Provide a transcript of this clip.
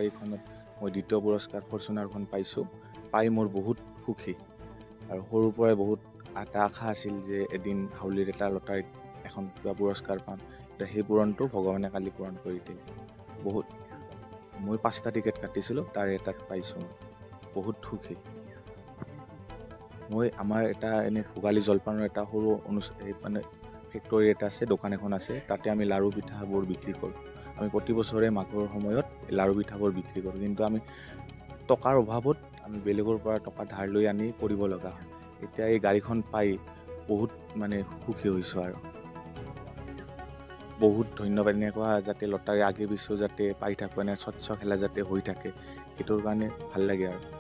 লটাৰীখনত মই দ্বিতীয় পুৰস্কাৰ ফৰ্চুনাৰখন পাইছোঁ। পাই মোৰ বহুত সুখী আৰু সৰুৰ পৰাই বহুত এটা আশা আছিল যে এদিন হাউলিৰ এটা লটাৰীত এখন কিবা পুৰস্কাৰ পাম। সেই পূৰণটো ভগৱানে কালি পূৰণ কৰি দিলে। বহুত মই 5টা টিকেট কাটিছিলোঁ, তাৰে এটাত পাইছোঁ। বহুত সুখী। মই আমাৰ এটা এনে ভোগালী জলপানৰ এটা সৰু মানে ফেক্টৰী এটা আছে, দোকান এখন আছে। তাতে আমি লাৰু পিঠাবোৰ বিক্ৰী কৰোঁ। আমি প্ৰতি বছৰে মাঘৰ সময়ত লাৰু পিঠাবোৰ বিক্ৰী কৰোঁ, কিন্তু আমি টকাৰ অভাৱত আমি বেলেগৰ পৰা টকা ধাৰ লৈ আনি কৰিব লগা হয়। এতিয়া এই গাড়ীখন পাই বহুত মানে সুখী হৈছোঁ আৰু বহুত ধন্যবাদ। এনেকুৱা যাতে লটাৰী আগে পিছেও যাতে পাই থাকোঁ, স্বচ্ছ খেলা যাতে হৈ থাকে, সেইটোৰ কাৰণে ভাল লাগে আৰু।